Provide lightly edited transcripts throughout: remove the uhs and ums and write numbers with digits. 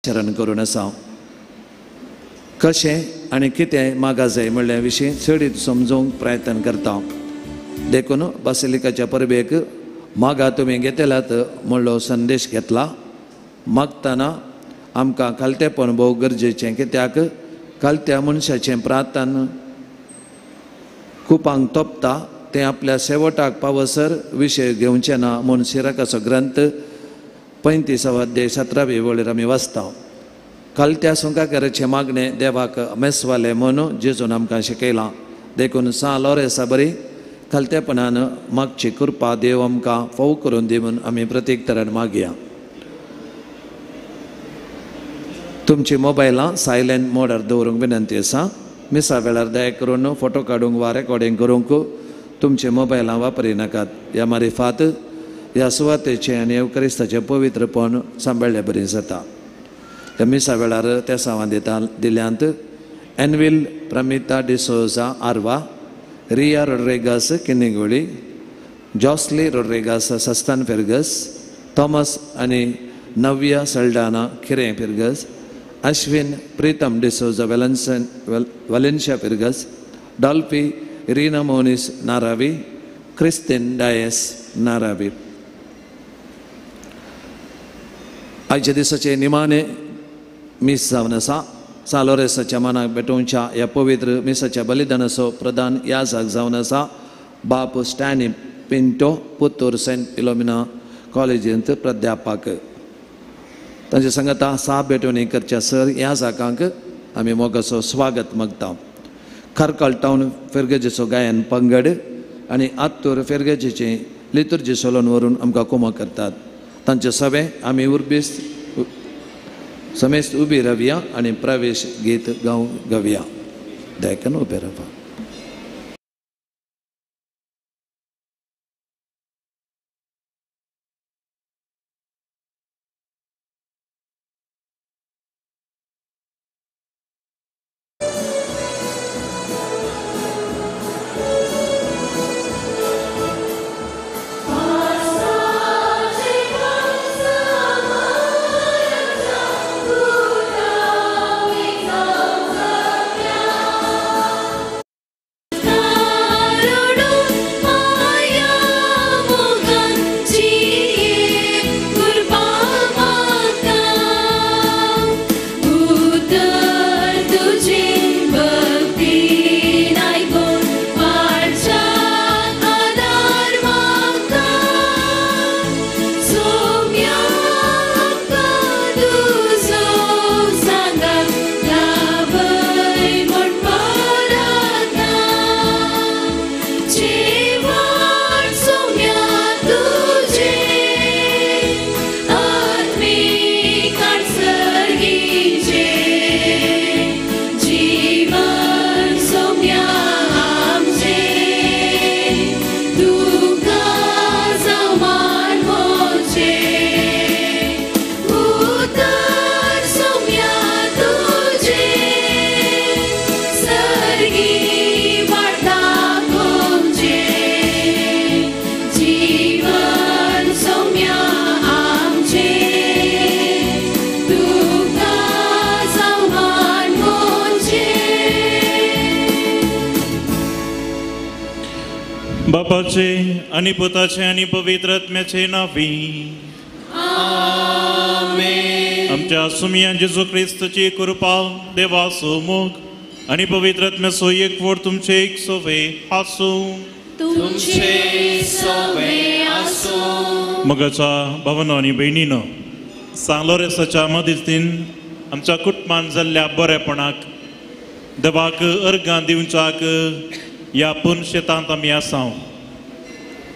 चरण करून आसा कशें आनी कितें मागा जाय म्हणल्या विशीं चडीत समजूंक प्रयत्न करता. देखून बासिलिकाच्या परबेक मागा तुमी घेतल्यात म्हणलो संदेश घेतला. मागतना आमकां कालतेपण भोव गरजेचें, कित्याक कालत्या मनशाचें प्रार्थन कुपांक तोपता तें आपल्या शेवटाक पावसर विशय घेवचें ना म्हूण सिराकाचो ग्रंथ 35वा अध्याय 17वी वळेर आमी वाचता. कालत्या सुंकाकाराचे मागणे देवाक मेसवाले म्हणून जेजून आमकां शिकयलां. देखून सा लोरेसा बरी कालतेपणान मागची कृपा देव आमकां फोव करून दी म्हूण आमी प्रत्येक तरान मागया. तुमची मोबायलां सायलेंट मोडार दवरूंक विनंती आसा. मिसा वेळार दया करून फोटो काडूंक वा रेकॉर्डिंग करूंक तुमचे मोबायलां वापरी नाकात. ह्या मारिफात ह्या सुवातेचें आनी एवकरिस्ताचें पवित्रपण सांबाळ्ळें बरी जाता. ह्या मिसा वेळार त्या सावां दिल्यांत एनविल प्रमिता डिसोजा आर्वा, रिया रोड्रिगास किन्निगोळी, जॉस्ली रोड्रिगास सस्तान फिर्गस, थॉमस आनी नव्या सल्डाना खिरें फिर्गस, अश्विन प्रीतम डिसोजा वलेन्शिया फिर्गस, डॉल्फी रीना मोनिस नारावी, क्रिस्तीन डायस नारावी. आयच्या दिसाचे निमाणे मीस जावन आसा. सालोरेसाच्या मनाक भेटोवच्या ह्या पवित्र मिसाच्या बलिदानाचो प्रधान याजाक जावन आसा बाप स्टॅनी पिंटो, पुत्तूर सेंट फिलोमिना कॉलेजींत प्राध्यापक. तांचे सांगता साप भेटोवणी करच्या सर ह्या जाकांक आमी मोगाचो स्वागत मागता. खारकाल टावन फेर्गेजीचो गायन पंगड आनी आत्तूर फेर्गेजीचे लितुर्जी सोलोन व्हरून आमकां कुमो करतात. तांचे सवे आमी उर्बीस समेस्त उबी रावया आनी प्रवेश गीत गावया. देखून उबे रावा. बापाचे आणि पुताचे आणि पवित्र आत्म्याचे नावी आमेन. आमच्या सुमिया जेजू ख्रिस्ताची कृपा, देवाचो मोग आणि पवित्र आत्म्याचो एकवट तुमचे एक सोवे आसू. मगाच्या भावांनो आणि भयणीनो, सांगलोरेसाच्या मदतीन आमच्या कुटुंबान जाल्ल्या बरेपणाक देवाक अर्गां दिवच्याक या पुनशेतांत आमी आसां.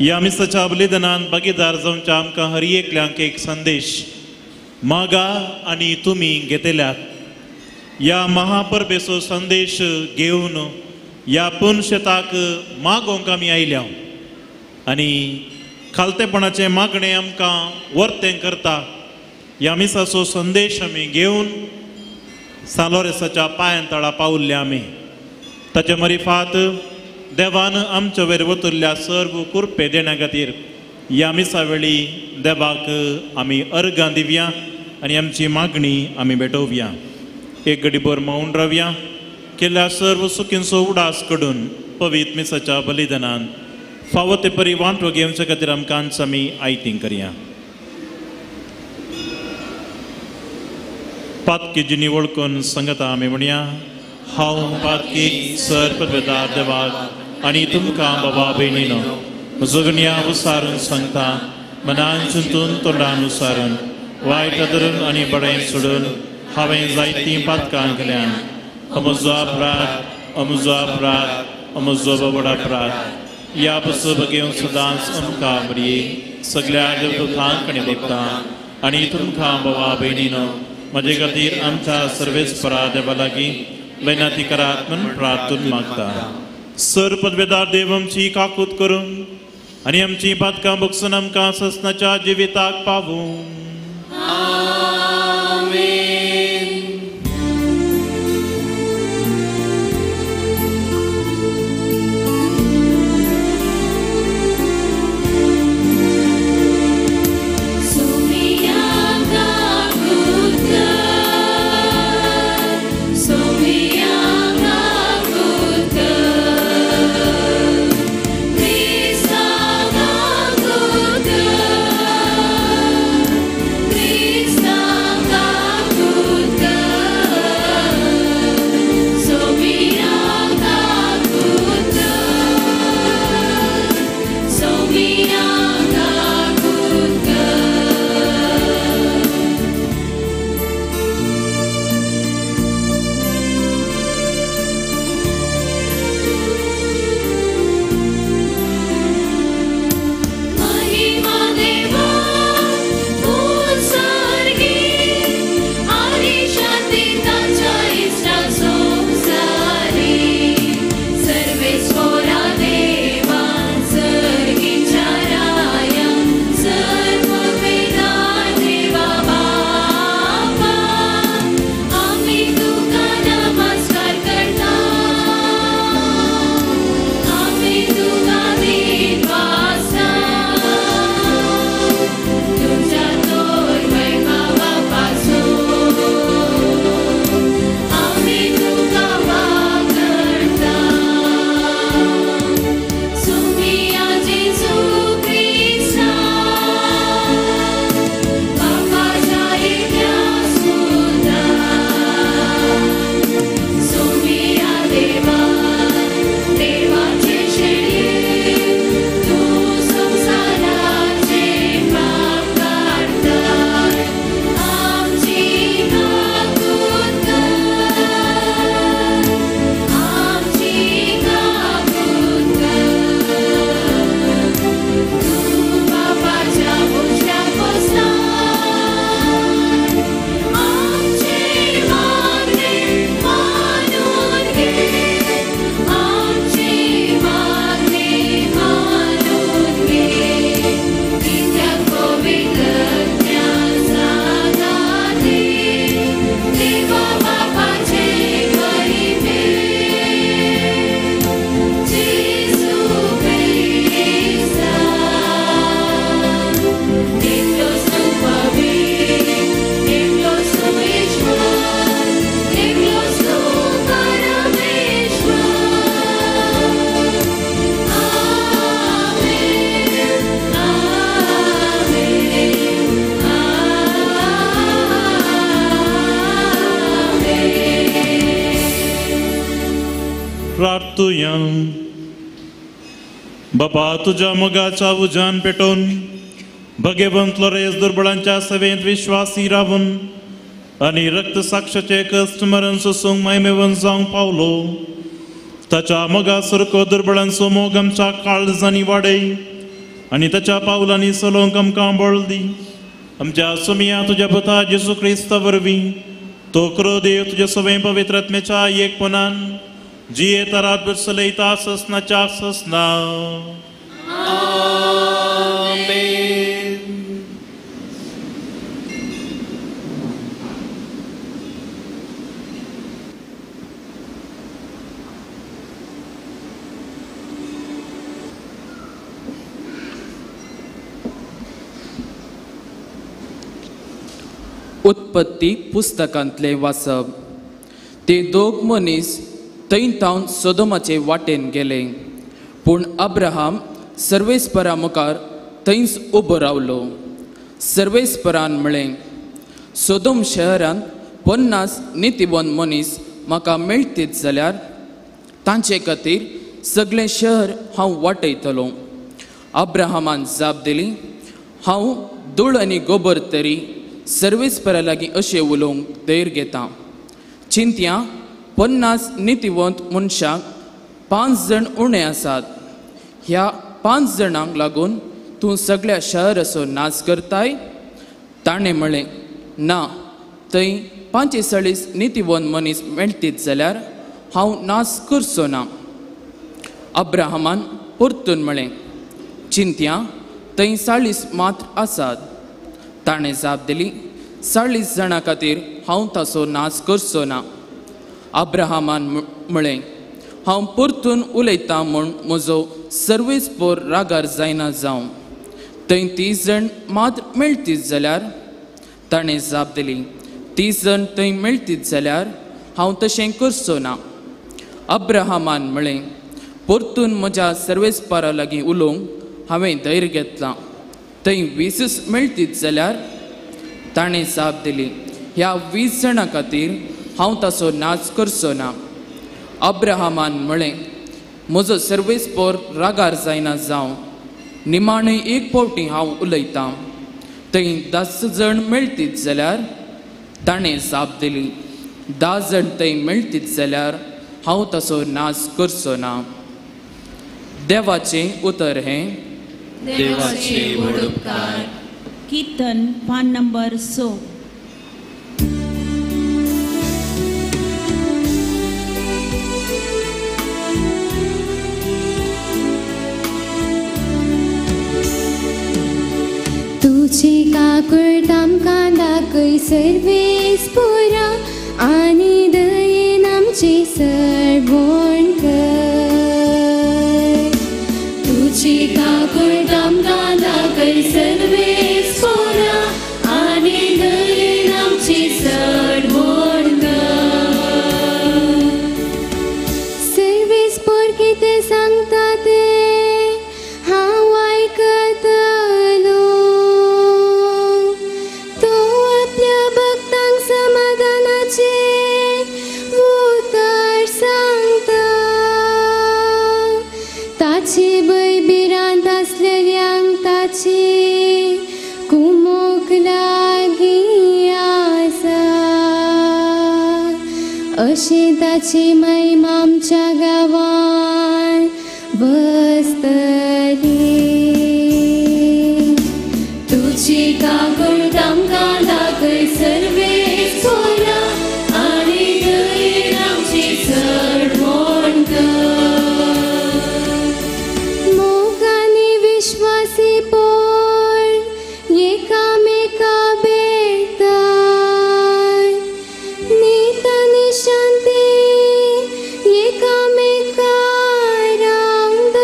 या मिसाच्या बलिदानान भागीदार जावच्या आमकां हर एकल्यांक एक संदेश मागा आनी तुमी घेतल्यात. या महापरबेचो संदेश घेवन या पुनशेताक मागोवंक आमी आयल्या आनी खालतेपणाचे मागणे आमकां वर्तें करता. या मिसाचो संदेश आमी घेवन सालोरेसाच्या पांयांतळा पावल्ले आमी. ताचे मरिफात देवान आमच्या वयर वतुल्ल्या सर्व कुरपे देण्या खातीर या मिसा वेळी देवाक आमी अर्गां दिवया आणि आमची मागणी आम्ही भेटोवया. एक घडीभर मौन रावया. केल्या सर्व सुखींचो उडास कडून पवित्र मिसाच्या बलिदानान फावो ते परी वांटो घेवचे खातीर आमकां आमी आयतींग करया. पातकेची निवळ करून संगता आमी म्हणया. हांव पातकी सर पदवेदार देवाक आनी तुमकां बाबा भयणीनो म्हजो गुन्या उसारून सांगता. मनान चिंतून तोंडान उसारून वायट धरून आनी बडें सोडून हांवें जायतीं पातकां केल्यान. म्हजो अपराध म्हजो अपराध म्हजो बाबडा अपराध. ह्या बसप घेवन सदांच आमकां बरी सगळ्या देवदूतांक आनी भक्तां आनी तुमकां बाबा भयणीनो म्हजे खातीर आमच्या सर्वेस्परा देवा लागीं विनंती करात म्हूण प्रार्थून मागता. सर पदवेदार देव आमची काकूत करून आनी आमची पातकां बगसून आमकां ससनाच्या जिविताक पावूं. प्रार्थूया. बाबा तुझ्या मोगाच्या उजान पेटोवन भगवंत लोरेस दुर्बळांच्या सेवेत विश्वासी रावून आनी रक्त साक्षाचे कष्ट मरण सोसूंक मैमेवन जावंक पावलो. ताच्या मोगा सारको दुर्बळांचो मोग आमच्या काळजांनी वाडय आनी ताच्या पावलांनी चलोवंक आमकां बळ दी. आमच्या सुमिया तुझ्या पुता जेजू क्रिस्ता वरवीं तो क्रो देव तुझ्या सवय पवित्र आत्म्याच्या एकपणान जी येता रातभर चलयता ससनाच्या ससना. उत्पत्ती पुस्तकांतले वाचप. ते दोग मनीस थंय तावन सोदोमाचे वाटेन गेले, पूण अब्राहाम सर्वेस्परा मुखार थंयच उबो रावलो. सर्वेस्परान म्हळें, सोदोम शहरांत 50 नितीवंत मनीस म्हाका मेळटीत जाल्यार तांचे खातीर सगळें शहर हांव वाटयतलो. अब्राहामान जाप दिली, हांव धूळ आनी गोबर तरी सर्वेस्परा लागीं अशें उलोवंक धैर्य घेता. चिंत्या 50 नितीवंत मनशाक 5 जण उणे आसात. ह्या 5 जाणांक लागून तूं सगळ्या शहराचो नाश करताय? ताणें म्हळें, ना, थंय 45 नितीवंत मनीस मेळटीत जाल्यार हांव नाश करचो ना. अब्राहामान परतून म्हळें, चिंत्या थंय 40 मात्र आसात. ताणें जाप दिली, 40 जाणां खातीर हांव ताचो नाश करचो ना. अब्राहामान म्हळें, हांव परतून उलयतां म्हूण म्हजो सर्वेस्पोर रागार जायना जावं. थंय 30 जण मात्र मेळटीत जाल्यार? ताणें जाप दिली, 30 जण थंय मेळटीत जाल्यार हांव तशें करचो ना. अब्राहामान म्हळें, परतून म्हज्या सर्वेस्परा लागीं उलोवंक हांवें धैर्य घेतलां. थंय 20 मेळटीत जाल्यार? ताणें जाप दिली, ह्या 20 जाणां खातीर हांव ताचो नाच करचो ना. अब्राहामान म्हळें, म्हजो सर्वेस्पोर रागार जायना जावं. निमाणें एक फावटी हांव उलयतां. थंय 10 जण मेळटीत जाल्यार? ताणें जाप दिली, 10 जण थंय मेळटीत जाल्यार हांव ताचो नाच करचो ना. देवाचें उतर हें, देवाचे व्हड उपकार. कीर्तन पान नंबर 6. तुझे काकड आमकां दाखय सर्वेस्परा, आनी दयेन आमचे सरभोण कर. तुझे काकड आमकां दाखय सर्वेस्परा, आनी दयेन आमचे सरभोण कर. सर्वेस्पोर कितें सांगता तें हांव आयकतलो. तो आपल्या भक्तांक समाधानाचे उतर सांगता. ताचे भयभिरांत आसलेल्यांक ताची कुमोक लागीं आसा. अशें ताची महिमा आमच्या गांवांत बसतली. तुझी काकड आमकां दाखय सर्वेस्परा, आनी दयेन आमची सरभोण कर. मोगानी विश्वासी पोर एकामेका भेटतात. नीत आनी शांती एकामेका रावंक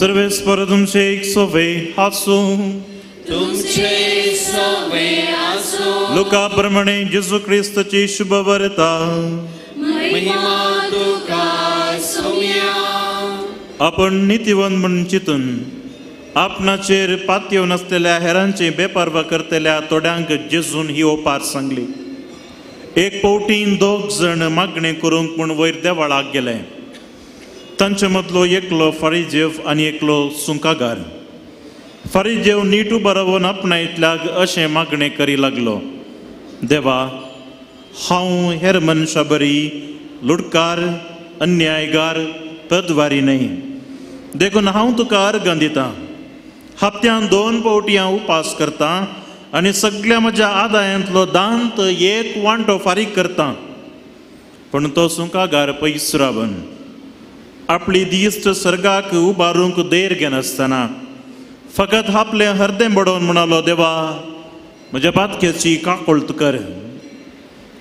सर्वेस्पर तुमचे एक सोवे आसो. तुमचे सवे आसो. लोकाप्रमाणे जेजू ख्रिस्ताची शुभ वार्ता. महिमा तुका सौम्या. आपण नीतिवंत म्हणून चिंतून आपणाचेर पातयो नासलेल्या हेरांचे बेपर्वा करतल्या तोड्यांक जेजून ही ओपार सांगली. एक पोवटीन 2 जण मागणे करूंक म्हूण वयर देवाळाक गेले. तांचे मदलो एकलो फारिजेव आनी एकलो सुंकागार. फारिजेव नीट उबो रावन आपणायतल्याक अशें मागणें करी लागलो. देवा, हांव हेर मनशां बरी लुडकार, अन्यायगार, पदवारी न्हय. देखून हांव तुका अर्गां दितां. हप्त्यान 2 पावटी हांव उपास करतां आनी सगळ्या म्हज्या आदायांतलो दांत 1 वांटो फारीक करतां. पूण तो सुंकागार पयस रावन आपली दिश्ट सर्गाक उबारूंक देर घेनासतना फकत आपलें हरदें बडोवन म्हणलो, देवा, म्हज्या पातकेची काकोळट कर.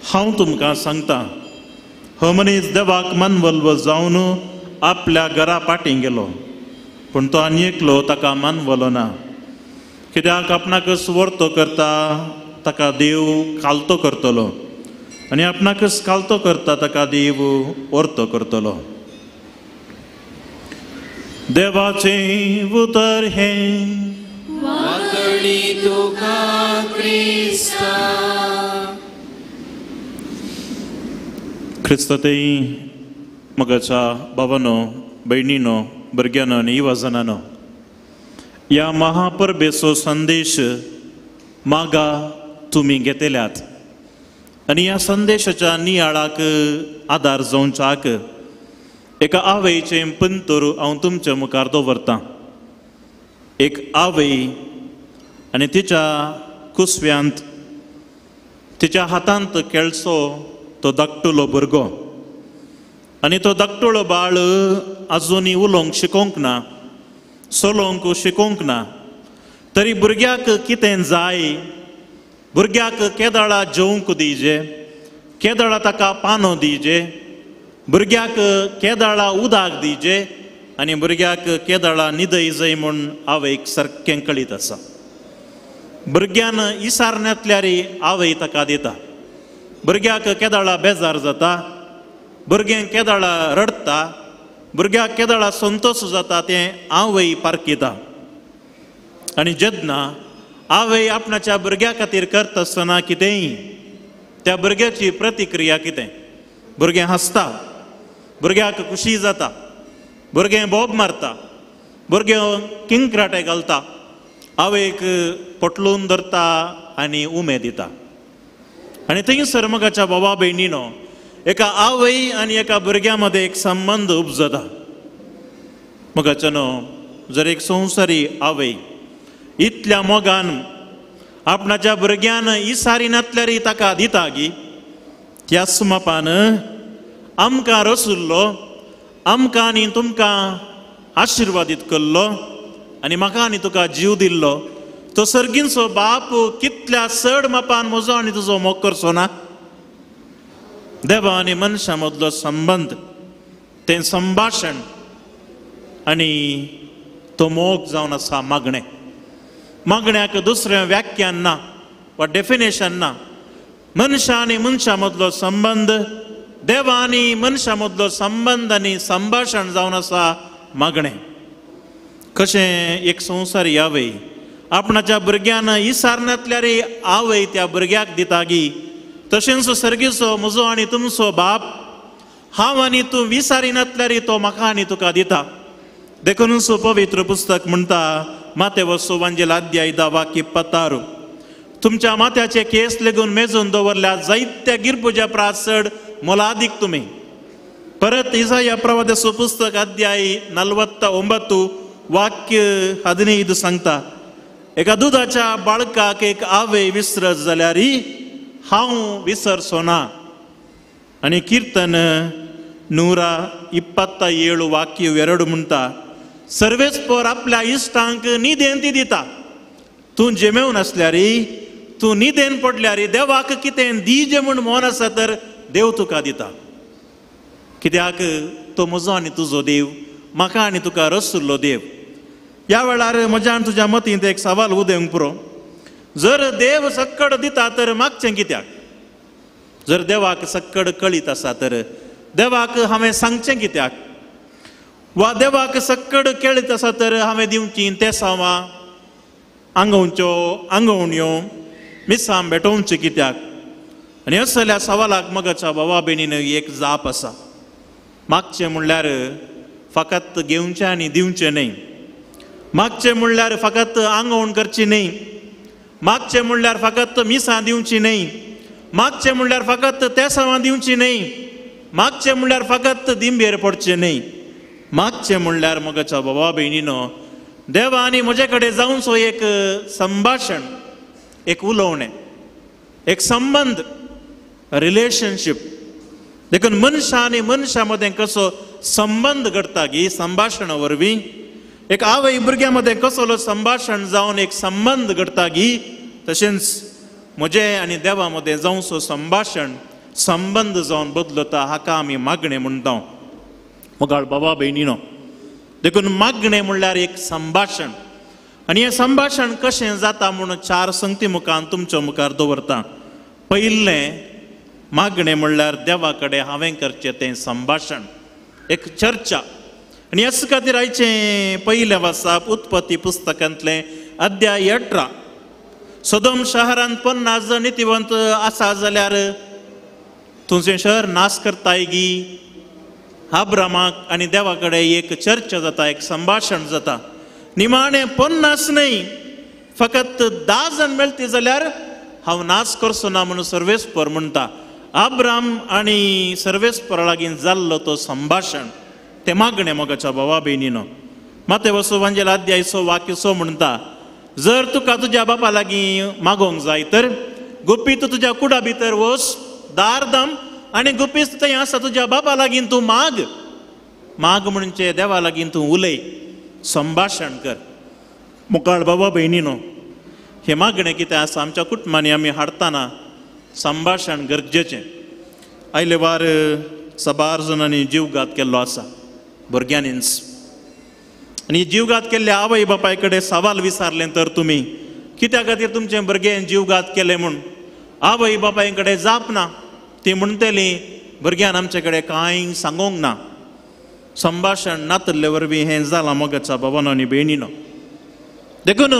हांव तुमकां सांगतां, हो मनीस देवाक मानवल्लो जावन आपल्या घरा पाटी गेलो. पूण तो आनी एकलो ताका मानवलो ना. कित्याक आपणाकच वर्तो करता ताका देव कालतो करतलो आनी आपणाकच कालतो करता ताका देव वर्तो करतलो. देवाचे उतर हे वाकडी तुका क्रिस्ता. क्रिस्ततेई मगाच्या भावानो, भयणीनो, भुरग्यानो आनी युवाजनानो, ह्या महापरबेचो संदेश मागा तुमी घेतल्यात आनी ह्या संदेशाच्या नियाळाक आदार जावच्याक एका आवयचें पंतर हांव तुमच्या मुखार दवरतां. एक आवय आनी तिच्या कुसव्यांत तिच्या हातांत केळसो तो धाकटुलो भुरगो. आनी तो धाकटुलो बाळ आजुनी उलोवंक शिकोवंक ना, सोलोवंक शिकोवंक ना. तरी भुरग्याक कितें जाय, भुरग्याक केदाळा जेवंक दिजे, केदाळा ताका पानो दिजे, भुरग्याक केदाळा उदक दिजे आनी भुरग्याक केदाळा न्हिदय जाय म्हूण आवयक सारकें कळीत आसा. भुरग्यान इसारण्यांतल्यार आवय ताका दिता. भुरग्याक केदाळा बेजार जाता, भुरगें केदाळा रडटा, भुरग्याक केदाळा संतोश जाता तें आवय पारखिता. आनी जेन्ना आवय आपणाच्या भुरग्या खातीर करता आसतना कितेंय त्या भुरग्याची प्रतिक्रिया कितें? भुरगें हसता, भुरग्याक खुशी जाता, भुरगें बोब मारता, भुरगें किंक्राटे घालता, आवयक पटलून धरता आनी उमेद दिता. आनी थंयसर मगाच्या बाबा भयणीनो, एका आवय आनी एका भुरग्या मदें एक संबंद उपजता. मगाच्यानो, जर एक संवसारी आवय इतल्या मोगान आपणाच्या भुरग्यान इसारिनातल्यार ताका दिता गी, त्याच मापान आमकां रसुल्लो, आमकां आनी तुमकां आशिर्वादीत केल्लो आनी म्हाका आनी तुका जीव दिल्लो तो सर्गींचो बाप कितल्या चड मापान म्हजो आनी तुजो मोग करचो ना? देवा आनी मनशा मदलो संबंद, तें संभाशण आनी तो मोग जावन आसा मागणें. मागण्याक दुसरें व्याख्यान ना वा डेफिनेशन ना. मनशा आनी मनशा मदलो संबंद, देवा आनी मनशा मदलो संबंद आनी संभाशण जावन आसा मागणें. कशें एक संवसारी आवय आपणाच्या भुरग्यान इसारण्यांतल्यार आवय त्या भुरग्याक दिता गी, तशेंच सर्गीचो म्हजो आनी तुमचो बाप हांव आनी तूं विसारिनातल्यार तो म्हाका आनी तुका दिता. देखून पवित्र पुस्तक म्हणटा, मातेवसो वांजेल अध्याय 10 वाक्य 26, तुमच्या माथ्याचे केस लेगून मेजून दवरल्या जायत्या गिरपुजा प्रात चड मोलादीक तुमी. परत इसाया प्रवादाचो पुस्तक अध्याय 49 वाक्य 15 सांगता, एका दुधाच्या बाळकाक एक आवय विसरत जाल्यार हांव विसरचो ना. आनी कीर्तन 127 वाक्य 2 म्हणटा, सर्वेस्पर आपल्या इश्टांक न्हिदेन ती दिता. तूं जेमेवन आसल्यार, तूं न्हिदेन पडल्यार देवाक कितें दिजे म्हूण मोन आसा तर देव तुका दिता. कित्याक तो म्हजो आनी तुजो देव, म्हाका आनी तुका रसुल्लो देव. ह्या वेळार म्हज्या आनी तुज्या मतींत एक सवाल उदेंक पुरो. जर देव सक्कड दिता तर मागचें कित्याक? जर देवाक सक्कड कळीत आसा तर देवाक हांवें सांगचें कित्याक? वा देवाक सक्कड केळीत आसा तर हांवें दिवचीं तेसावां, आंगवच्यो आंगवण्यो, मिसां भेटोवचें कित्याक? आनी असल्या सवालाक मगाच्या भावा भयणीन एक जाप आसा. मागचें म्हणल्यार फकत घेवचें आनी दिवचें न्ही. मागचें म्हणल्यार फकत आंगवण करची न्ही. मागचें म्हणल्यार फकत मिसां दिवची न्ही. मागचें म्हणल्यार फकत तेसावां दिवची न्ही. मागचें म्हणल्यार फकत दिंबेर पडचें न्ही. मागचें म्हणल्यार मगाच्या भावा भयणीनो, देवा आनी म्हजे कडेन जावचो एक संभाशण, एक उलोवणें, एक संबंध, रिलेशनशीप. देखून मनशा आनी मनशा मदें कसो संबंध घडटा की संभाशणा वरवीं, एक आवय भुरग्या मदें कसलो संभाशण जावन एक संबंध घडटा की तशेंच म्हजे आनी देवा मदें जावचो संभाशण, संबंध जावन बदलता. हाका आमी मागणें म्हणटा. मोगाळ बाबा भयणीनो, देखून मागणें म्हणल्यार एक संभाशण. आनी हें संभाशण कशें जाता म्हूण 4 संगती मुखार तुमच्या मुखार दवरता. पयलें मागणें म्हणल्यार देवा कडेन हांवें करचें तें संभाशण, एक चर्चा. आनी हेच खातीर आयचें पयलें वाचप उत्पत्ती पुस्तकांतलें अध्याय 18. सदोम शहरांत 50 जण नितिवंत आसा जाल्यार तुमचें शहर नाश करताय गी. अब्रामाक आनी देवा कडेन एक चर्चा जाता, एक संभाशण जाता. निमाणें 50 न्ही, फकत 10 जण मेळटी जाल्यार हांव नाश करचो ना म्हणून सर्वेस्पर म्हणटा. अब्राम आनी सर्वेस्परा लागीं जाल्लो तो संभाशण, तें मागणें मोगाच्या भावा भयणीनो. माते वसुवांजेल अध्याय 6 वाक्य 6 म्हणटा, जर तुका तुज्या बापा लागीं मागोंक जाय तर गुपीत तुज्या कुडा भितर वच, दार दाम आनी गुपीत थंय आसा तुज्या बापा लागीं तूं माग. माग म्हणजे देवा लागीं तूं उलय, संभाशण कर. मुखार बाबा भयणीनो, हे मागणें कितें आसा आमच्या कुटुंबांनी आमी हाडटाना संभाशण गरजेचें. आयले वार 12 जाणांनी जीवघात केल्लो आसा भुरग्यांनीच. आनी जीवघात केल्ल्या आवय बापाय कडेन सवाल विचारलें तर तुमी कित्या खातीर तुमचें भुरगें जीवघात केलें म्हूण, आवय बापाय कडेन जाप ना. ती म्हणटली भुरग्यान आमचे कडेन कांय सांगोंक ना. संभाशण नातल्ले वरवीं हें जालां मोगाच्या भावानो आनी भयणीनो. देखून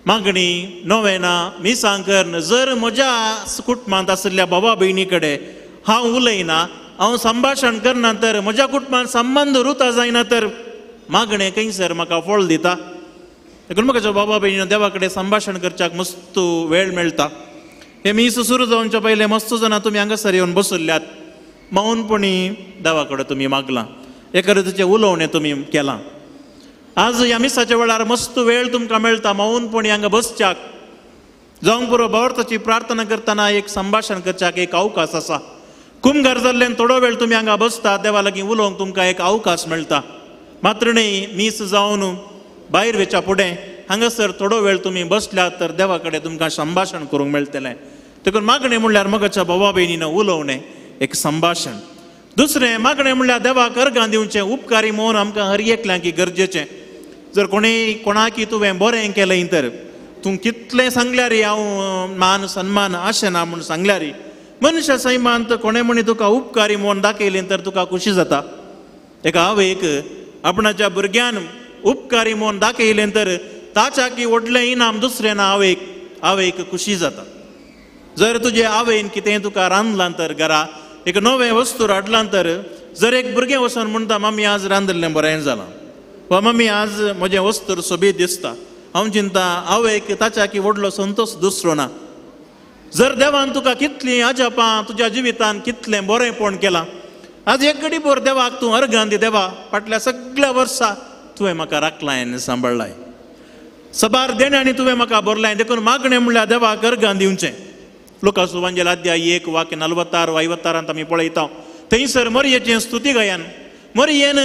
मागणी नोवेना मिसां कर. जर म्हज्या कुटुंबांत आशिल्ल्या भावा भयणी कडेन हांव उलयना, हांव संभाशण करना तर म्हज्या कुटुंबांत संबंध रुता जायना तर मागणें खंयसर म्हाका फळ दिता. देखून म्हाका बाबा भयणीनो, देवा कडेन संभाशण करच्याक मस्त वेळ मेळटा. हे मीस सुरू जावच्या पयलें मस्त जाणां तुमी हांगासर येवन बसुल्ल्यात. मौनपणी देवा कडेन तुमी मागलां, एखादें तुजें उलोवणें तुमी केलां. आज ह्या मिसाच्या वेळार मस्त वेळ तुमकां मेळटा मौनपणी हांगा बसच्याक. जावंक पुरो भोवरताची प्रार्थना करतना एक संभाशण करच्याक एक अवकाश आसा. कुमगार जाल्ल्यान थोडो वेळ तुमी हांगा बसता, देवा लागीं उलोवंक तुमकां एक अवकाश मेळटा. मात्र न्ही मीस जावन भायर वेच्या फुडें हांगासर थोडो वेळ तुमी बसल्यात तर देवा कडेन तुमकां संभाशण करूंक मेळटलें. देखून मागणें म्हणल्यार मोगाच्या भावा भयणीनो उलोवणें, एक संभाशण. दुसरें मागणें म्हणल्यार देवाक अर्गां दिवचें. उपकारी मौन आमकां हर एकल्यांक गरजेचें. जर कोणाकी तुवें बरें केलें तर तूं कितलें सांगल्यार हांव मान सन्मान अशें ना म्हूण सांगल्यार मनशा सैमांत कोणें म्हणी तुका उपकारी मौन दाखयलें तर तुका खुशी जाता. एका आवयक आपणाच्या भुरग्यान उपकारी मौन दाखयलें तर ताच्याकी व्हडलें इनाम दुसरें ना आवयक खुशी जाता. जर तुजे आवयन कितें तुका रांदलां तर घरा एक नवें वस्तू हाडलां तर जर एक भुरगें वचून म्हणटा मम्मी आज रांदलें बरें जालां, वा मम्मी आज म्हजें वस्तूर सोबीत दिसता, हांव चिंता आवयक ताच्याकी व्हडलो संतोश दुसरो ना. जर देवान तुका कितलीं अजापां तुज्या जिवितान कितलें बरेंपण केलां, आज एक घडी भर देवाक तूं अर्गां दी. देवा फाटल्या सगळ्या वर्सां तुवें म्हाका राखलां आनी सांबाळलाय, सबार देण्यांनी तुवें म्हाका भरलाय. देखून मागणें म्हणल्यार देवाक अर्गां दिवचें. लुका सुवांजेल अध्याय 1 वाक्य 46 वा 57 आमी पळयता. थंयसर मरयेचें स्तुती गायन. मरयेन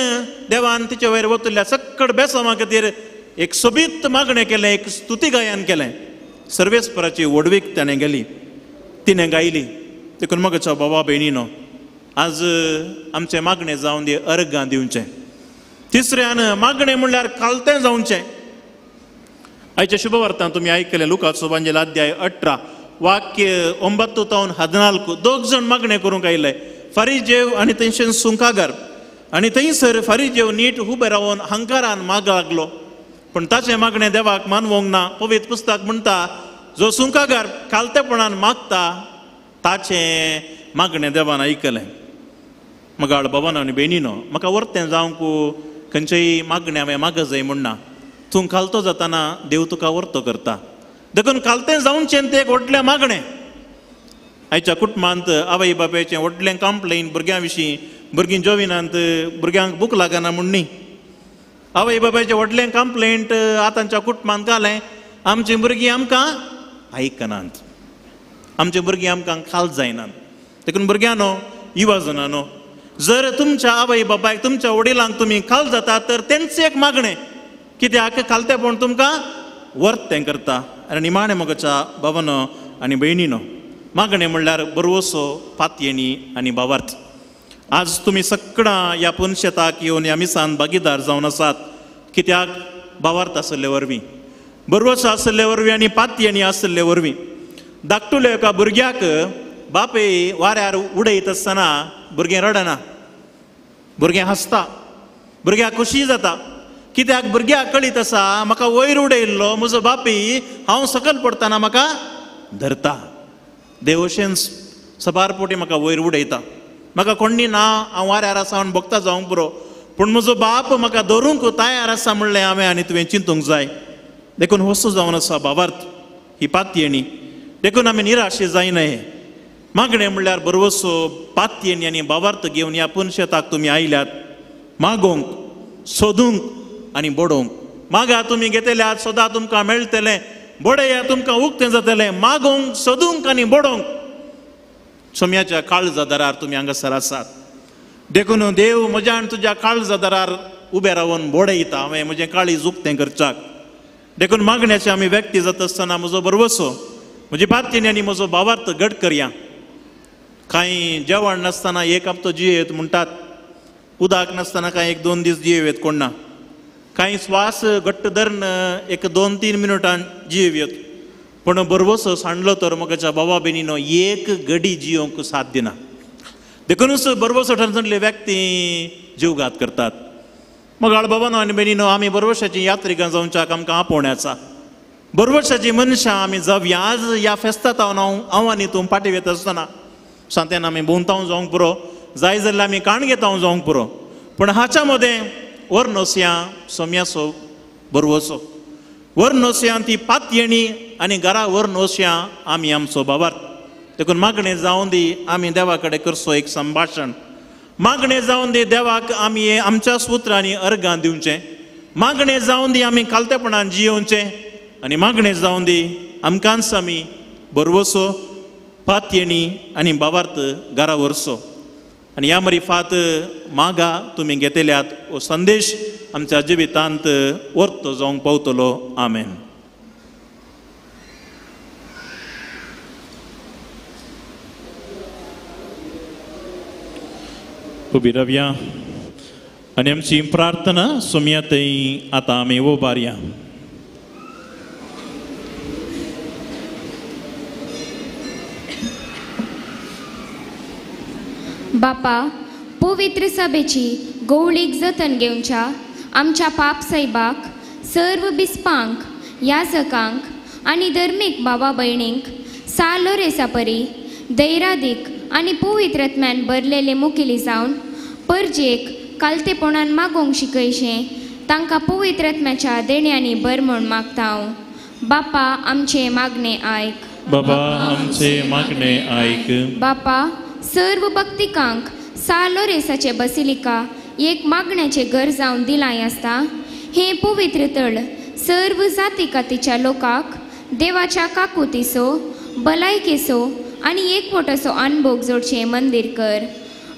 देवान तिचे वयर वतल्या सक्कड बेसवा खातीर एक सोबीत मागणें केलें, एक स्तुती गायन केलें. सर्वेस्पराची व्हडवीक ताणें गेली, तिणें गायली. देखून मोगाच्या भावा भयणीनो, आज आमचें मागणें जावन दी अर्गां दिवचें. तिसऱ्यान मागणें म्हणल्यार कालतें जावचें. आयच्या शुभवार्तांत तुमी आयकलें लुकाचो बांजेल अध्याय 18 वाक्य 9 to 14. दोग जाण मागणें करूंक आयले, फारिजेव आनी थंयच्यान सुंकागार. आनी थंयसर फारिजेव नीट उबे रावन हंकारान माग लागलो, पूण ताचें मागणें देवाक मानवंक ना. पवित्र पुस्तक म्हणटा, जो सुंकागार कालतेपणान मागता ताचें मागणें देवान आयकलें. मगाळ बाबानो आनी भयणीनो, म्हाका वर्तें जावंक खंयचेय मागणें हांवें माग जाय म्हणना. तूं कालतो जाताना देव तुका वर्तो करता. देखून कालतें जावचें तें एक व्हडलें मागणें. आयच्या कुटुंबांत आवय बापायचें व्हडलें कंप्लेन भुरग्यां विशीं, भुरगीं जेविनांत, भुरग्यांक भूक लागना म्हूण न्ही. आवय बापायचें व्हडलें कंप्लेंट आतांच्या कुटुंबांत जालें, आमचीं भुरगीं आमकां आयकनात, आमचीं भुरगीं आमकां खाल जायनात. देखून भुरग्यांनो, युवाजनांनो, जर तुमच्या आवय बापायक, तुमच्या वडिलांक तुमी खाल जाता तर तेंच एक मागणें, कित्याक कालतेपण तुमकां वर्तें करता. आनी निमाणें मोगाच्या बाबानो आनी भयणीनो, मागणें म्हणल्यार बरवसो, पातयेणी आनी भावार्थ. आज तुमी सगळां ह्या पुनशेताक येवन ह्या मिसान भागीदार जावन आसात, कित्याक भावार्थ आसले वरवीं, बरवसो आसले वरवीं आनी पातयेणी आसले वरवीं धाकटुल्या एका भुरग्याक बापेय वाऱ्यार उडयत आसतना भुरगें रडना, भुरगें हसता, भुरग्याक खुशी जाता. कित्याक भुरग्याक कळीत आसा, म्हाका वयर उडयल्लो म्हजो बापी हांव सकयल पडटना म्हाका धरता. देव अशें सबारपोटी म्हाका वयर उडयता. म्हाका कोणी ना, हांव वाऱ्यार आसा म्हूण भोगता जावंक पुरो, पूण म्हजो बाप म्हाका धरूंक तयार आसा म्हणलें हांवें, आनी तुवें चिंतूंक जाय. देखून वस्तू जावन आसा भावार्थ, ही पातयेणी. देखून आमी निराशे जायनाय. मागणें म्हणल्यार बरवसो, पातयेणी आनी भावार्थ घेवन ह्या पुनशेताक तुमी आयल्यात. मागोंक, सोदूंक आनी बोडोवंक. मागा तुमी घेतल्यात, सदां तुमकां मेळटलें. बोडया तुमकां उक्तें जातलें. मागोंक, सोदूंक आनी बोडोवंक. सोम्याच्या काळजादारार तुमी हांगासर आसात. देखून देव म्हज्या आनी तुज्या काळजादारार उबे रावन बोडयता, हांवें म्हजें काळीज उक्तें करच्याक. देखून मागण्याचे आमी व्यक्ती जाता आसतना म्हजो बरवसो, म्हजी पातयेणी आनी म्हजो भावार्थ घट करया. कांय जेवण नासतना 1 हप्तो जियेत म्हणटात, उदक नासतना कांय 1-2 दीस जियेवेत कोण ना. कांय स्वास घट्ट धरून 1-2-3 मिनटां जियेवेत. पूण बरवसो सांडलो तर मोगाच्या भावा भयणीनो 1 घडी जियोंक साध्य ना. देखूनच बरवसो ठरजणले व्यक्ती जीवघात करतात. मगाळ बाबानो आनी भयणीनो, आमी बरवशाची यात्रिकां जावच्याक आमकां आपोवण्याचा. बरवशाची मनशां आमी जावया. आज ह्या फेस्तांत हांव आनी तूं पाटी वेता आसतना सांतेन आमी भोंवताव जावंक पुरो, जाय जाल्यार आमी काण घेताव जावंक पुरो. पूण हाच्या मदें वर नोसया सोम्यासो बरवसो, वर नोसया ती पातयेणी आनी घरा वर नोसया आमी आमचो भावार्थ. देखून मागणें जावं दी आमी देवा कडेन करचो एक संभाशण. मागणें जावं दी देवाक आमी आमच्या सुत्रांनी अर्गां दिवचें. मागणें जावं दी आमी कालतेपणान जियोवचें. आनी मागणें जावं दी आमकांच आमी बरवसो, पातयेणी आनी भावार्थ घरा व्हरचो. आनी ह्या मरिफात मागा तुमी घेतल्यात हो संदेश आमच्या जिवितांत वर्तो जावंक पावतलो. आमेन. उबी रावया आनी आमची प्रार्थना सोम्यातय आतां आमी उबारया. बापा, पवित्र सभेची गवळीक जतन घेवच्या आमच्या पाप साहेबाक, सर्व बिस्पांक, याजकांक आनी धर्मीक भावा भयणींक सालो रेसापरी दैरादीक आनी पवित्रत्म्यान भरलेले मुखेली जावन परजेक कालतेपणान मागोवंक शिकयशें तांकां पवित्रत्म्याच्या देण्यांनी भर म्हूण मागता हांव. बापा, आमचे मागणे आयक. बाबा, आमचे मागणे आयक. बापा, सर्व भक्तिकांक सालो रेसाचे बसिलिका एक मागण्याचे घर जावन दिलाय आसता. हे पवित्र तळ सर्व जाती कातीच्या लोकांक देवाच्या काकुतीचो, भलायकेचो आनी एकवटाचो अनुभव जोडचे मंदिर कर.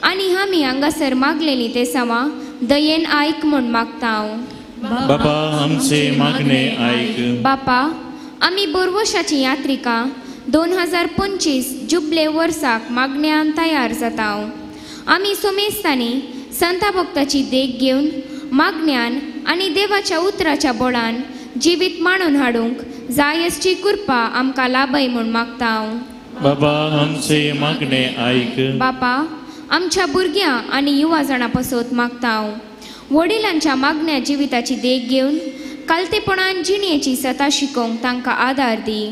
आनी आमी हांगासर मागलेली ते समा दयेन आयक म्हूण मागता हांव. बाबा, आमचे मागणे आयक. बापा, आमी बरवशाची यात्रिकां 2025 जुबले वर्साक मागण्यान तयार जाता. आमी सोमेस्तांनी संता भक्ताची देख घेवन मागण्यान आनी देवाच्या उतराच्या बळान जिवीत मांडून हाडूंक जाय असची कृपा आमकां लाभय म्हूण मागता हांव. बाबा आमचे मागणे आयक. बापा आमच्या भुरग्यां आनी युवा जाणां पासत मागता हांव. वडिलांच्या मागण्या जिविताची देख घेवन कालतेपणान जिणेची सता शिकोवंक तांकां आदार दी.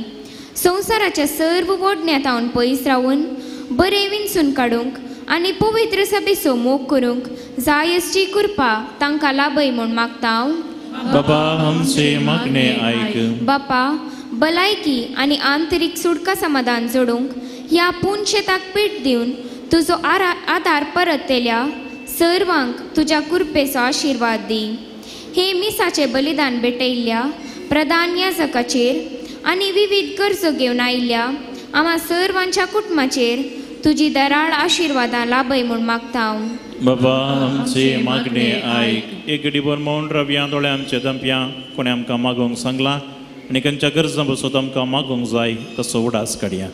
संवसाराच्या सर्व वडण्यांतावन पयस रावून बरे विंचून काडूंक आनी पवित्र सभेचो मोग करूंक जाय असची कृपा तांकां लाभय म्हूण मागता हांव. बाबा आमचे मागणे आयक. बापा भलायकी आनी आंतरीक सुडका समाधान जोडूंक ह्या पुणशेताक पीठ दिवन तुजो आदार परत तेल्या सर्वांक तुज्या कृपेचो आशिर्वाद दी. हे मिसाचे बलिदान भेटयल्ल्या प्रधान याजकाचेर आनी विविध गरजो घेवन आयिल्ल्या आम्हा सर्वांच्या कुटुंबाचेर तुजी दराळ आशिर्वादां लाभय म्हूण मागता हांव. बाबा आमचे मागणे आयक. एक घडी भर मौन रव्या दोळे आमचे दंप्या कोणी आमकां मागोवंक सांगला आनी खंयच्या गरजां बसत आमकां मागोवंक जाय तसो उडास काडया.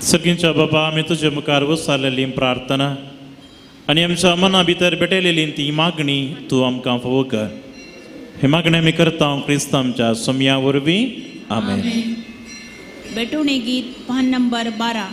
सगळींच्या बाबा आमी तुजे मुखार वसालेली प्रार्थना आनी आमच्या मना भितर भेटयलेली ती मागणी तूं आमकां फावो कर. हे मागणें आमी करता क्रिस्तांच्या सोमया वरवीं. आमेन. बेटोणे गीत पान नंबर 12.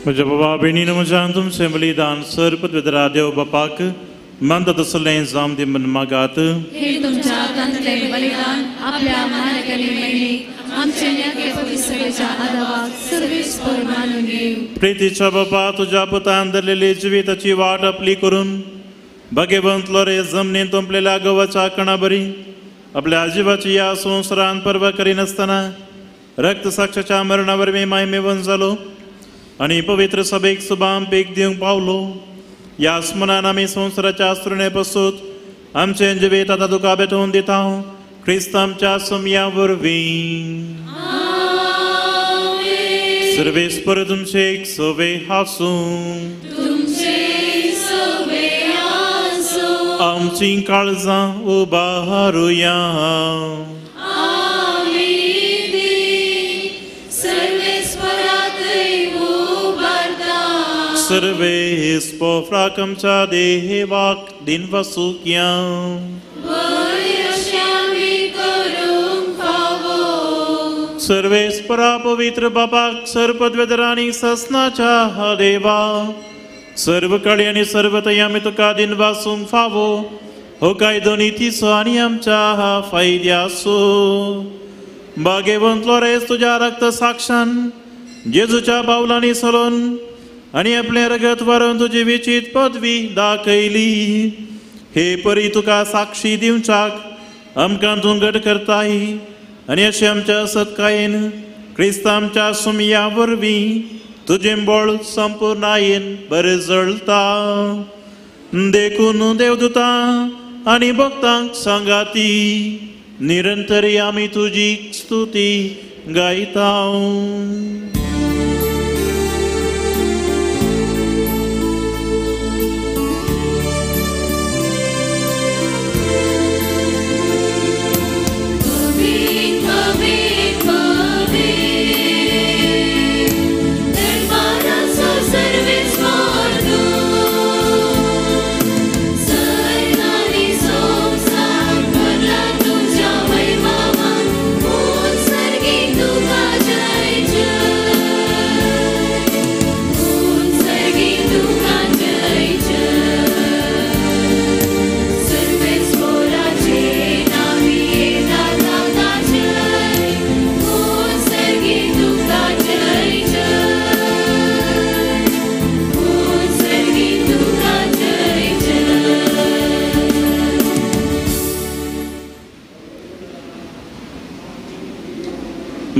म्हज्या बाबा भयणीनो म्हज्या तुमचें बलिदान सर्पद्वेदरा देव बापाक मंद तसलें जाम दी म्हण मागात. हे तुमच्या हातांतलें बलिदान आपल्या मानकांनी मेळ्ळी आमचे नेके पवित्रतेच्या आदाराक सर्वेस्पर मानून घेव. प्रितीच्या बापा तुज्या पुतान धरलेली जिविताची वाट आपली करून भगवंतलो रे जमनीन तुंपलेल्या गवाच्या कणा बरी आपल्या जिवाची या संवसारान पर्वा करिनासतना रक्त साक्षाच्या मरणा वरवीं मायमेवन जालो आनी पवित्र सभेक सुबाम पेक दिवंक पावलो. ह्या स्मरणान आमी संवसाराच्या आसरुणे पासून आमचें जिवीत आतां तुका भेटोवन दिता क्रिस्तांच्या सोमया वरवीं. सर्वेस्पर तुमचे सोवे हासूं आमची काळजां उबारुया. सर्वेस्पर आमच्या देवाक दिन वसूक्या. सर्वेस्परा पवित्र बापाक सर्पद्वेदरांनी ससनाच्या देवा सर्व काळी आणि सर्व तई आमी तुका दिन वासूंक फावो हो कायदो नितीचो आनी आमच्या फायद्याचो. भाग्यवंत लोरेस तुज्या रक्त साक्षान जेजूच्या बावलांनी सलोन आनी आपले रगत व्हरून तुजी विचित पदवी दाखयली. हे परी तुका साक्षी दिवच्याक आमकां तूं घट करताय आनी अशें आमच्या सत्कायेन क्रिस्त आमच्या सुमया वरवीं तुजें बळ संपूर्णायेन बरें जळटा. देखून देवदूतां आनी भक्तांक सांगाती निरंतरी आमी तुजी स्तुती गायता.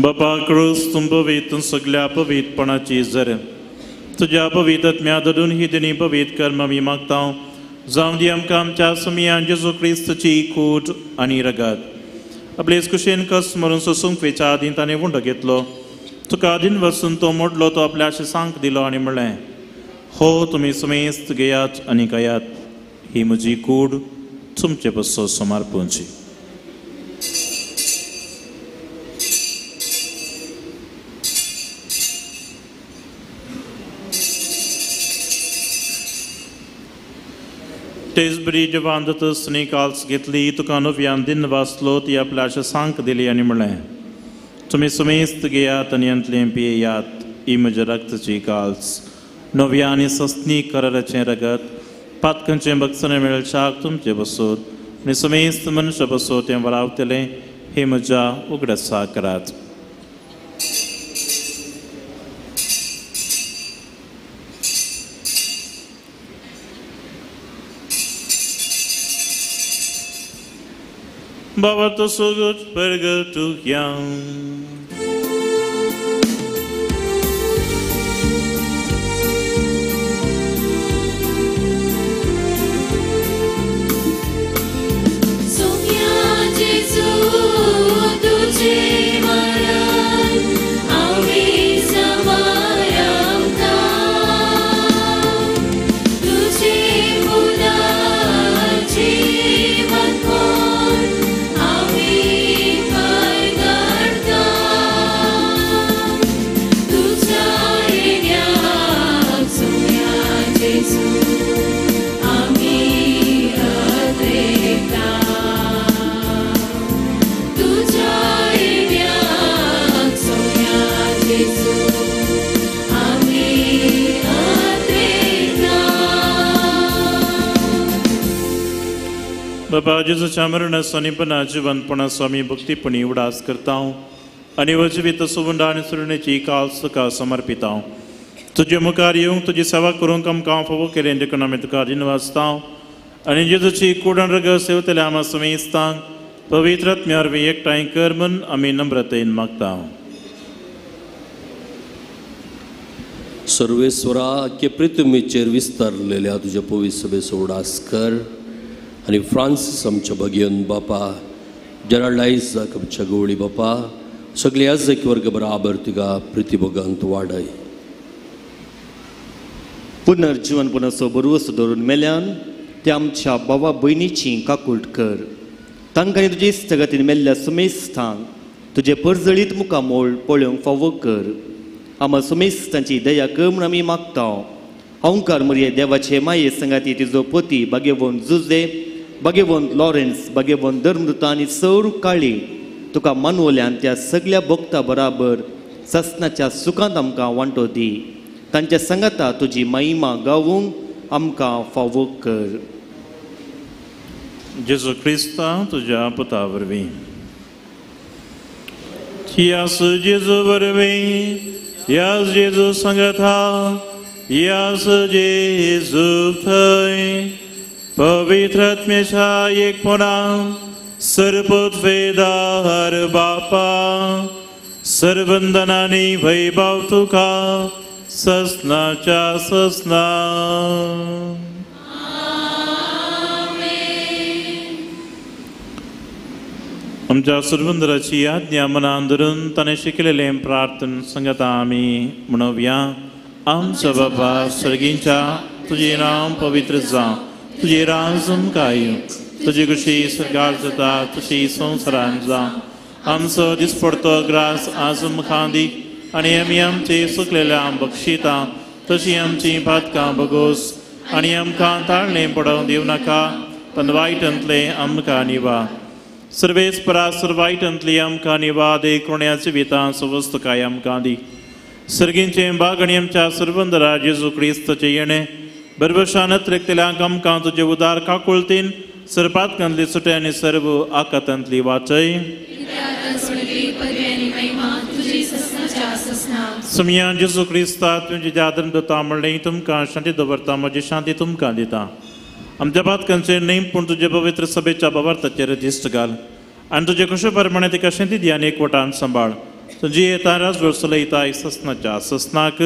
बापा क्रूस तुम पवित्र सगळ्या पवित्रपणाची जर तुझ्या पवित्र आत्म्या धरून ही दिनी पवित्र कर्म मी मागता. जावं दी आमकां आमच्या सुमयान जेजू क्रिस्तची कूट आनी रगत आपलेच कुशेन कस मरून सोसूंक वेच्या आदीं ताणें वुंड घेतलो. तुका आदीन वचून तो मोडलो तो आपल्या शिसांक दिलो आनी म्हणलें हो तुमी सुमेस्त घेयात आनी खायात. ही म्हजी कूड तुमचे बसो समर्पूंची. तेच बरी जेवान दतसनी काल्स घेतली तुका नव्यान दिन वाचलो ती आपल्या सांक दिली आनी म्हणलें तुमी सुमेस्त घेयात आनी अंतलें पियेयात. ही म्हज्या रक्ताची काल्स नव्या आनी सस्नी कराराचें रगत पातकांचें बक्षणें मेळच्याक तुमचे बसोत आनी सुमेस्त मनशां बसोत तें वरावतलें. हे म्हज्या उगडसा करात. Baba to so good, burger to young. Sumya Jesu, tujhe maran, avi samayam ta, tujhe buda jeevan ko. बाबा जेजूच्या मरणाची पण जिवंतपणा स्वामी भक्तीपणी उडास करता आनी वजवीत सुवंडा आनी सुरण्याची काल्स तुका समर्पिता. तुजे मुखार येवंक तुजी सेवा करूंक आमकां फावो केलें देखून आमी तुका दिन वाचता आनी जेजूची कूड रग सेवतले आमा सुमेस्तांक पवित्र आत्म्या वरवीं एकठांय कर म्हूण आमी नम्रतेन मागता. सर्वेश्वरा अख्खे पृथ्वीचेर विस्तारलेल्या तुज्या पवित्र सभेचो उडास कर आनी फ्रांसीस आमच्या भगियन बापा जेराल्ड आयझॅक आमच्या गवळी बापा सगळे याजक वर्ग बराबर तुका प्रतिभोगांत वाडय. पुनर्जीवनपणाचो बरोवसो धरून मेल्यान ते आमच्या भावा भयणीची काकूट कर. तांकां तुजे इश्टगतीन मेल्ल्या सुमेस्तांक तुजे परजळीत मुखामोळ पळोवंक फावो कर. आमा सुमेस्तांची दया कर म्हूण आमी मागता. अवंकार मरिये देवाचे माये संगाती तिजो पती भाग्यवंत जुजे भाग्यवंत लॉरेन्स भाग्यवंत धर्मृता आनी सौर काळी तुका मानवल्यान त्या सगळ्या भक्तां बराबर ससनाच्या सुखांत आमकां वांटो दी. तांच्या संगता तुजी महिमा गावूंक आमकां फावो कर. जेजू क्रिस्ता तुज्या पुता वरवीं यास जेजू वरवीं यास जेजू संगता यास जेजू थंय पवित्र आत्म्याच्या एकपणान सर्वोत्वेदार बापा सर्वंदनांनी वैभव तुका ससनाच्या ससना. आमच्या सुरवंदराची आज्ञा मनान धरून ताणें शिकलेलें प्रार्थन संगता आमी म्हणुया. आमचो बाबा सर्गींच्या तुजें नांव पवित्र जावं, तुजें राज काय, तुजी कशी सरकार जाता तशी संवसारान जावं. आमचो दिसपडतो ग्रास आज आमकां दी आनी आमी आमचे सुकलेल्यांक बक्षिता तशी आमची पातकां बगोस आनी आमकां ताळणें पडोवंक दिवं नाका पण वायटांतलें आमकां निवा. सर्वेस परास वायटांतली आमकां निवा दे कोण्याचे वितां सवस्त काय आमकां दी. सर्गींचे बाग आनी आमच्या सर्वंदरा जेजू क्रिस्ताचे येणे बरबशानत रेखतल्यांक आमकां तुजे उदार काकुळतीन सरपातकांतली सुटे आनी सर्व आकातांतली वाचय. समिया जेजू क्रिस्ता तुमचे जादन दोता म्हणलें तुमकां शांती दवरता म्हजी शांती तुमकां दिता. आमच्या पातकांचेर न्ही पूण तुजे पवित्र सभेच्या बाबार्थाचेर दिश्ट घाल आनी तुजे कशे प्रमाणे तिका शांती दी आनी एकवटान सांबाळ. तुजी येता राजवळ चलयता ससनाच्या ससनाक.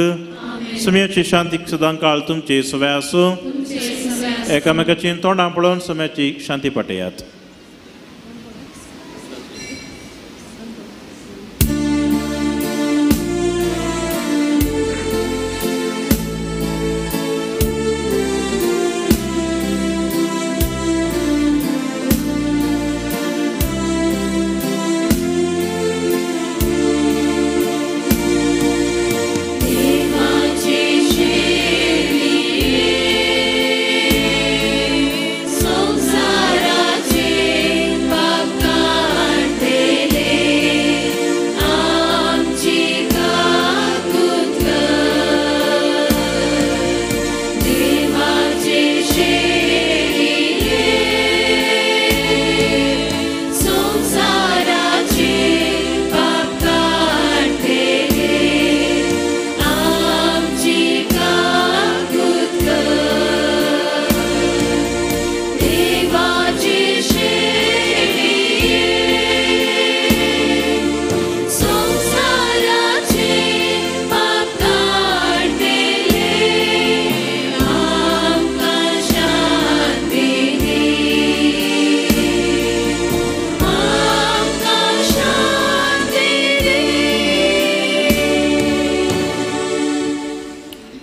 समियाची शांतीक सदां काळ तुमचे सवय आसूं. एकामेकाची तोंडां पळोवन समियाची शांती पटयात.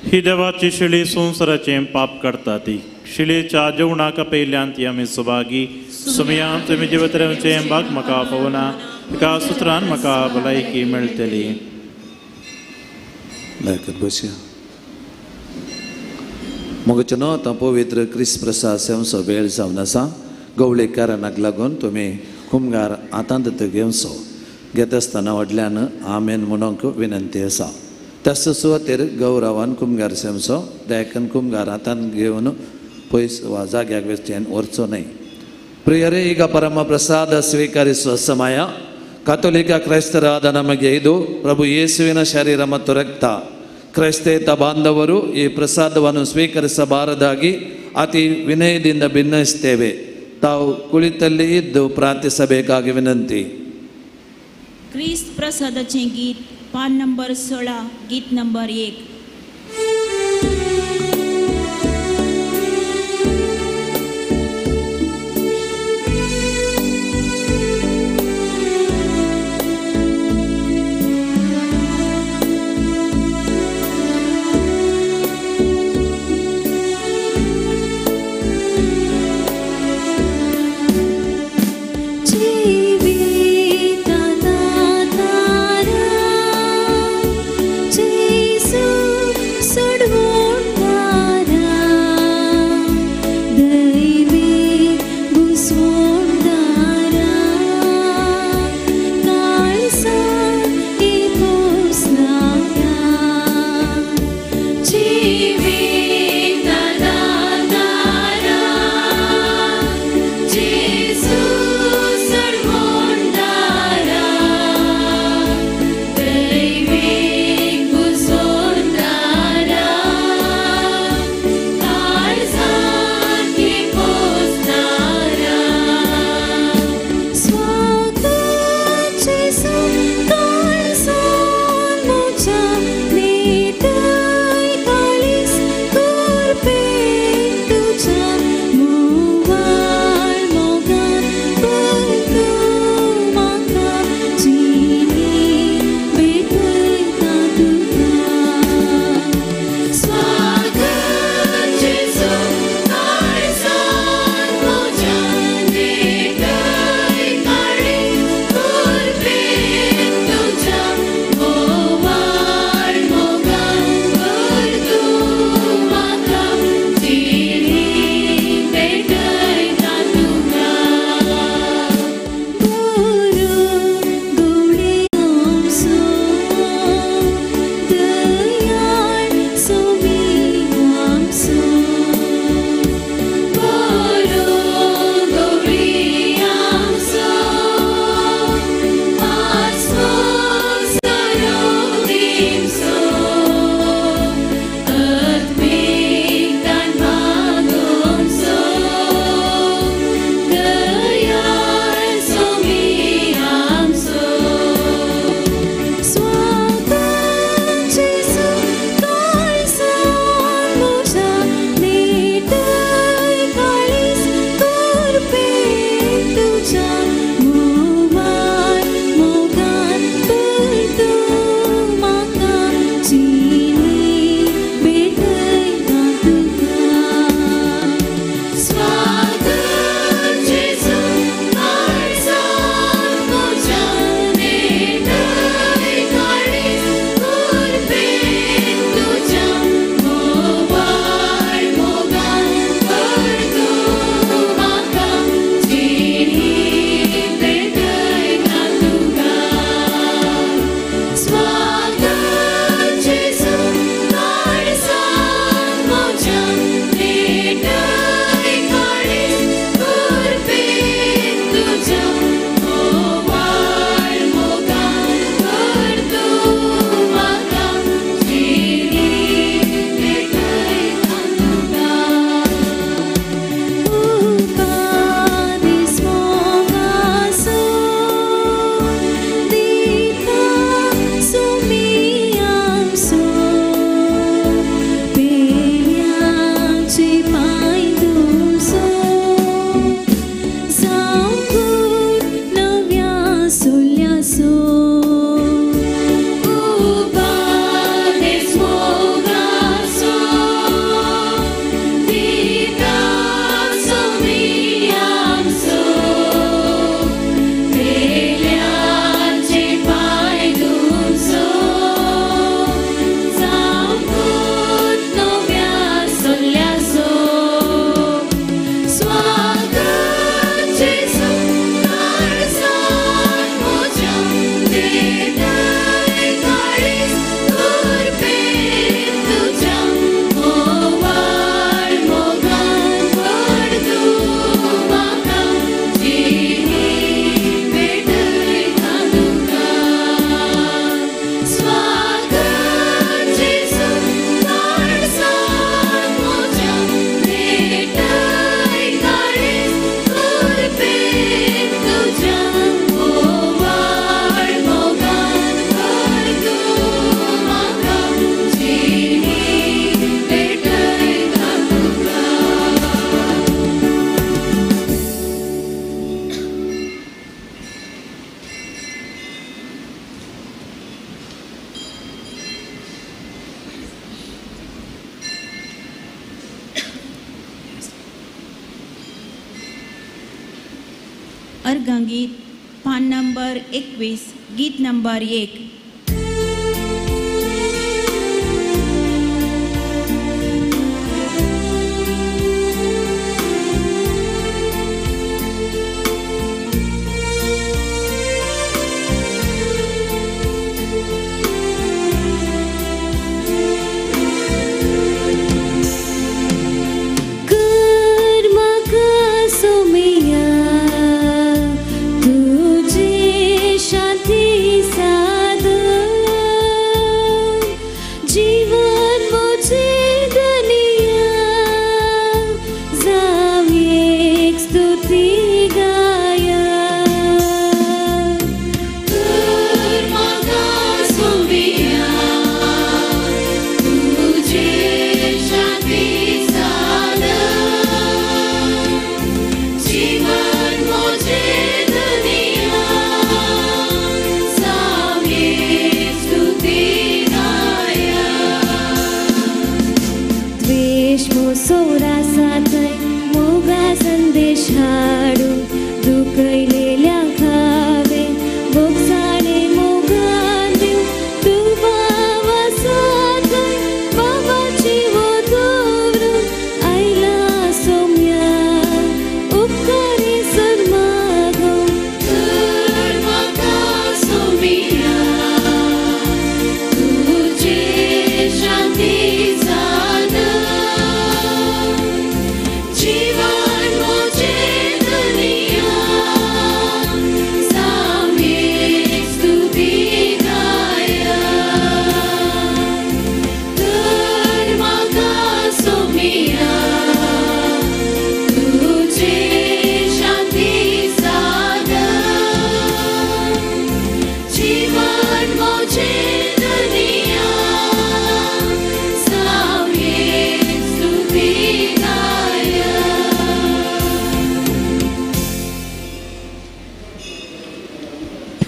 ही देवाची शिळी संवसाराचें पाप करता ती. शिळेच्या जेवणाक पयल्यान ती आमी सुभागी. सुमयां तुमी जिवतरांचें भाग म्हाका पवना एका सुत्रान म्हाका भलायकी मेळटली. बसया मोगचें न्हू आतां पवित्र क्रिस्त प्रसाद सेवसो वेळ जावन आसा. गवळेक कारणाक लागून तुमी कुमगार आतांत घेवचो. घेता आसतना व्हडल्यान आमेन म्हणूंक विनंती आसा. तस सुवातेर गौरवान कुमगार सेवचो. देखून कुमगार आतां घेवन पयस वा जाग्याक वचचें व्हरचो न्हय. ಪ್ರಿಯರೇ, ಈಗ ಪರಮ ಪ್ರಸಾದ ಸ್ವೀಕರಿಸುವ ಸಮಯ. ಕಥೋಲಿಕ ಕ್ರೈಸ್ತರಾದ ನಮಗೆ ಇದು ಪ್ರಭು ಯೇಸುವಿನ ಶರೀರ ಮತ್ತು ರಕ್ತ. ಕ್ರೈಸ್ತೇತ ಬಾಂಧವರು ಈ ಪ್ರಸಾದವನ್ನು ಸ್ವೀಕರಿಸಬಾರದಾಗಿ ಅತಿ ವಿನಯದಿಂದ ಭಿನ್ನಯಿಸ್ತೇವೆ. ತಾವು ಕುಳಿತಲ್ಲಿ ಇದ್ದು ಪ್ರಾರ್ಥಿಸಬೇಕಾಗಿ ವಿನಂತಿ. ख्रिस्त प्रसादाचें गीत पान नंबर 16 गीत नंबर 1. Jesus अर्गांगीत पान नंबर 21 गीत नंबर 1.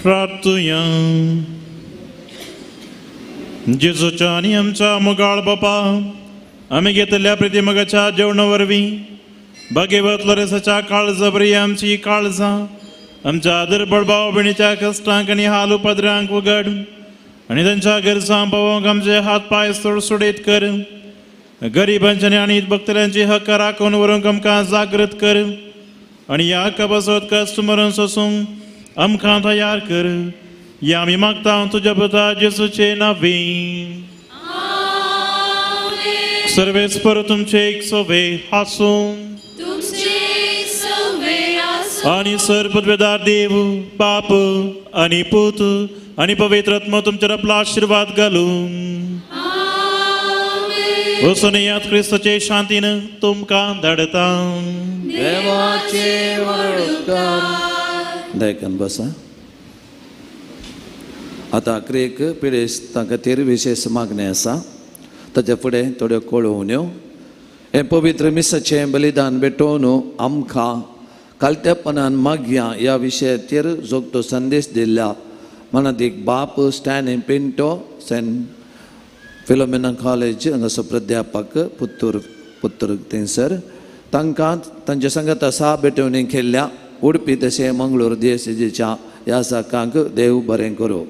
प्रार्थूया. जेजूच्या आणि आमच्या मुगाळ बापा, आम्ही घेतलेल्या प्रतिमगाच्या जेवणावरवी भाग्यवत लोरेसाच्या काळजाबरी आमची काळजा, आमच्या आदरबळ भाव बहिणीच्या कष्टांक आणि हाल उपद्रांक उघड आणि त्यांच्या गरजां पावोंक आमचे हात पाय सुडसुडीत कर. गरिबांचे आणि भक्तल्यांची हक्क राखून व्हरूंक आमकां जागृत कर आणि या कबसत कश्ट मरण सोसूंक आमकां तयार कर. या आमी मागता तुझ्या पुता जेजूचे नांवी. सर्वेस्पर तुमचे एक सोवे हासून आणि सर्वपदवेदार देव बाप आणि पूत आणि पवित्र आत्मा तुमच्यावर आपला आशीर्वाद घालून वचून यात क्रिस्ताचे शांतीन तुमकां धाडता. दयकन बसा. आता क्रियेक पिडेस्तां खातीर विशेष मागणी आसा, ताचे फुडें थोड्यो कळोवण्यो. हे पवित्र मिसाचें बलिदान भेटोवन आमकां कालतेपणान मागया ह्या विशयाचेर जोगतो संदेश दिल्ल्या मनादीक बाप Stany Pinto Saint Philomena College हांगासर प्राध्यापक पुत्तूर थंयसर तांकां तांचे संगता साह भेटोवणी केल्ल्या उडपी तशें मंगळूर DSCच्या ह्या साकांक देव बरें करूं.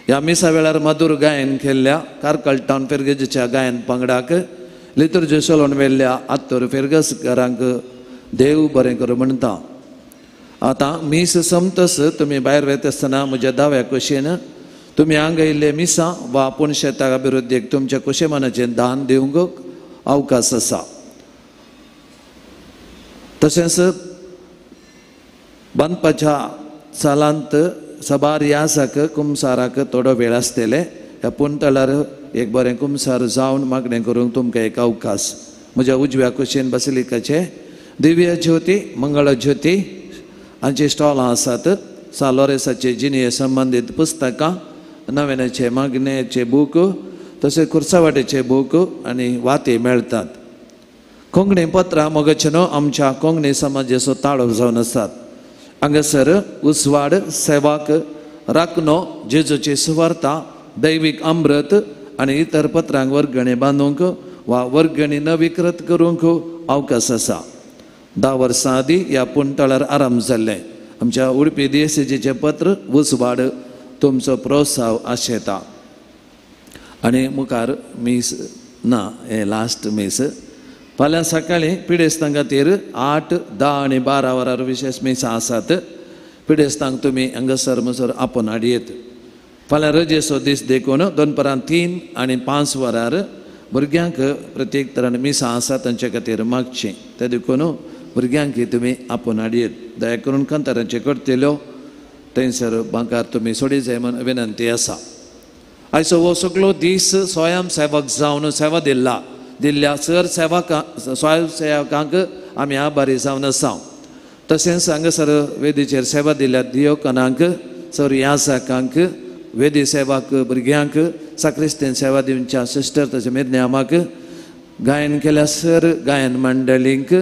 ह्या मिसा वेळार मधुर गायन केल्ल्या कारकल टावन फेर्गेजीच्या गायन पंगडाक लितुर्जी सोलोवन वेल्ल्या आत्तूर फेर्गसकारांक देव बरें करूं म्हणटा. आतां मीस समतस तुमी भायर वयता आसतना म्हज्या दाव्या कुशीन तुमी हांगा येयल्ले मिसा वा पुणशेता अभिवृद्धीक तुमच्या कुशेमानाचें दान दिवंक अवकाश आसा. तशेंच बांदपाच्या सालांत सबार यासाक कुमसाराक थोडो वेळ आसतले. ह्या पुंतळार एक बरें कुमसार जावन मागणें करूंक तुमकां एक अवकाश. म्हज्या उजव्या कुशीन बसिलिकाचे दिव्य ज्योती मंगळ ज्योती हांची स्टॉलां आसात. सालोरेसाचे जिणे संबंदीत पुस्तकां, नवेनाचे मागणेचे बूक, तशेंच कुर्सावाटेचे बूक आनी वाती मेळटात. कोंकणी पत्रां मोगचनो आमच्या कोंकणी समाजाचो ताळो जावन आसात. हांगासर उसवाड, सेवाक, राखणो, जेजूची सुवार्ता, दैवीक अमृत आनी इतर पत्रांक वर्गणी बांदूंक वा वर्गणी न विकृत करूंक अवकाश आसा. 10 वर्सां आदीं ह्या पुंतळार आराम जाल्ले आमच्या उडपी DSCचे पत्र उसवाड तुमचो प्रोत्साह आशेता. आनी मुखार मीस ना हे लास्ट मीस फाल्यां सकाळीं पिडेस्तां खातीर 8, 10 आनी 12 वरां विशेष मीस आसात. पिडेस्तांक तुमी हांगासर मसर आपोवन हाडयेत. फाल्यां रजेचो दीस देखून दनपारां 3 आनी 5 वरार भुरग्यांक प्रत्येक तरान मिसां आसा तांचे खातीर मागचीं. ते देखून भुरग्यांक तुमी आपोवन हाडयेत. दया करून कांतारांचे करतल्यो थंयसर बांकार तुमी सोडी जाय म्हण विनंती आसा. आयचो हो सगळो दीस स्वयं सेवक जावन सेवा दिल्ल्या सर स्वयं सेवकांक आमी आभारी जावन आसा. तशेंच हांगासर वेदीचेर सेवा दिल्या दियोकनांक, सर यासाकांक, वेदी सेवाक भुरग्यांक, साक्रिस्तेन सेवा दिवच्या सिस्टर तशें मिरन्यामाक, गायन केल्या सर गायन मंडळींक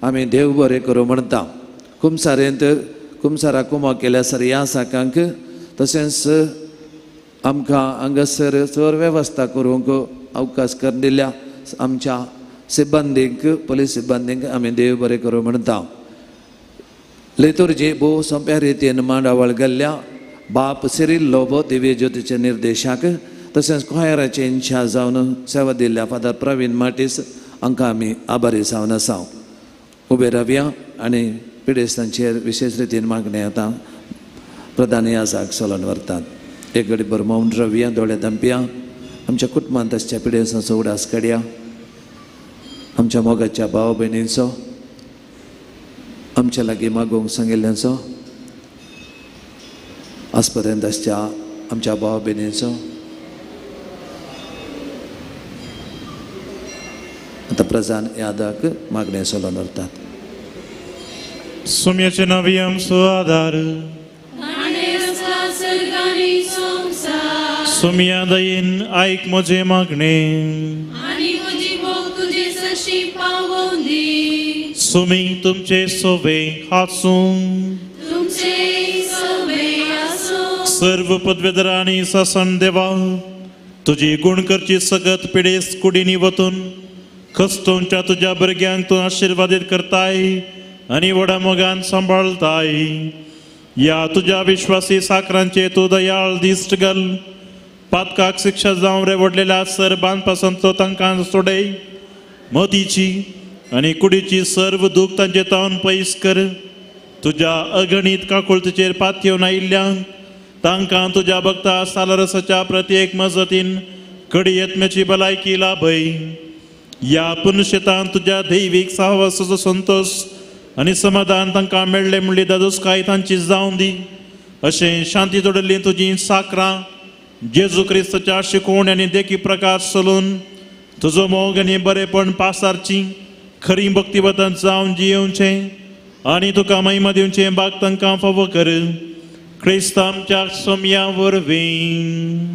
आमी देव बरें करूं म्हणटा. कुमसारा कुमा केल्या सर यासाकांक, तशेंच आमकां हांगासर चड वेवस्था करूंक अवकाश करून दिल्या आमच्या सिब्बंदींक, पुलीस सिब्बंदींक आमी देव बरें करूं म्हणटा. लेतुर्जी भोव सोंप्या रितीन मांडावळ गेल्ल्या बाप सिरील लोबो दिव्य ज्योतीचे निर्देशाक, तशेंच कोयराचे इन्चार्ज जावन सेवा दिल्ल्या फादर प्रवीण माटीस हांकां आमी आभारी जावन आसा. उबे रावया आनी पिडेस्तांचेर विशेष रितीन मागणी आतां प्रधान याजाक चलोवन व्हरतात. एक घडीभर मौन रावया, दोळे धांपया. आमच्या कुटुंबांत आसच्या पिडेस्तांचो उडास काडया. आमच्या मोगाच्या भाव भयणींचो, आमच्या लागीं मागोवंक सांगिल्ल्यांचो, आज पर्यंत आसच्या आमच्या भाव भयणींचो, आतां प्रधान यादाक मागणे चलोवन व्हरतात. सुम्याचे नवी आमचो आदार, सुम्या दयेन आयक म्हजे मागणे. सुमी तुमचे सोवे हासून सर्व पदवेदरांनी सासन देवा, तुजी गुण करची सगत पिडेस कुडीनी वतून कस्तोंच्या तुझ्या भुरग्यांक तूं आशिर्वादीत करताय आनी व्हडा मोगान सांबाळताय. या तुझ्या विश्वासी साकरांचे तूं दयाळ दिश्ट घाल. पातकाक शिक्षा जावं रे व्हडलेल्या सरबान पासून तो तांकां सोडय. मोतीची आनी कुडीची सर्व दूख तांचे तावन पयस कर. तुज्या अगणित काकुळतेचेर पातयेवन आयिल्ल्यांक तांकां तुज्या भक्ता सालरसाच्या प्रत्येक मजतीन कडी येत्म्याची भलायकी लाभय. या पुनशेतान तुज्या दैवीक साहवासाचो संतोष आनी समाधान तांकां मेळ्ळे म्हणली दादोसकाय तांची जावं दी. अशें शांती जोडली तुजी साकरां जेजू क्रिस्ताच्या शिकोवणी आनी देखी प्रकार चलून तुजो मोग आनी बरेपण पासारची खरी भक्तिवतांत जावन जियोवचें आनी तुका महिमा दिवचें भाग तांकां फावो कर. क्रिस्त आमच्या सोम्या वरवीं.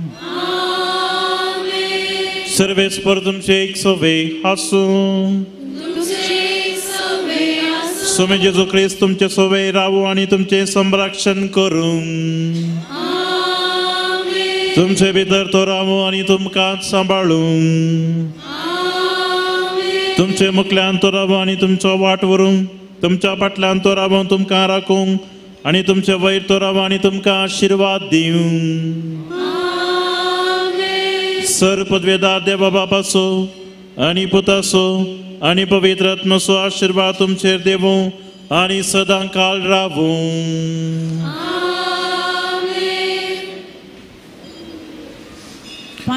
सर्वेस्पर तुमचे एक सोवे हासूं. सोमे जेजू क्रिस्त तुमचे सोवे रावू आनी तुमचे संरक्षण करूं. तुमचे भितर तो रावू आनी तुमकां सांबाळूं. तुमचे मुखल्यान तो रावू आनी तुमचो वाट व्हरूंक. तुमच्या फाटल्यान तो रावू तुमकां राखूंक आनी तुमचे वयर तो रावू आनी तुमकां आशिर्वाद दिवं. सर पदवेदार देवा बापाचो आनी पुताचो आनी पवित्र आत्म्याचो आशिर्वाद तुमचेर देवूं आनी सदां काळ रावूं.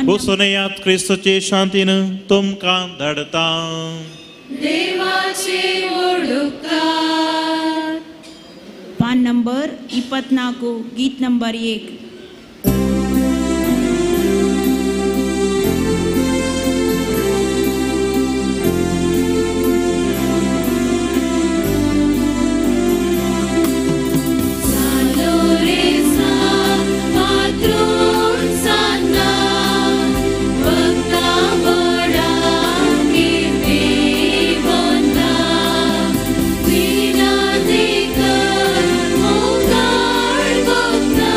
बसोनयात क्रिस्ताचे शांतीन तुमकां धाडटा. पान नंबर 24, गीत नंबर 1. Vina de कर मोगाळ बघना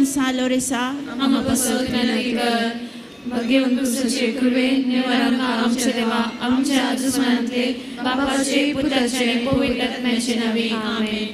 सालोरेसा आम्हा पसत विनंती कर घेऊन तुझे कृपे निवारण आमच्या देवा आमच्या आजमानातले बापाचे पुत्राचे पवित्र आत्म्याचे नावे आमेन.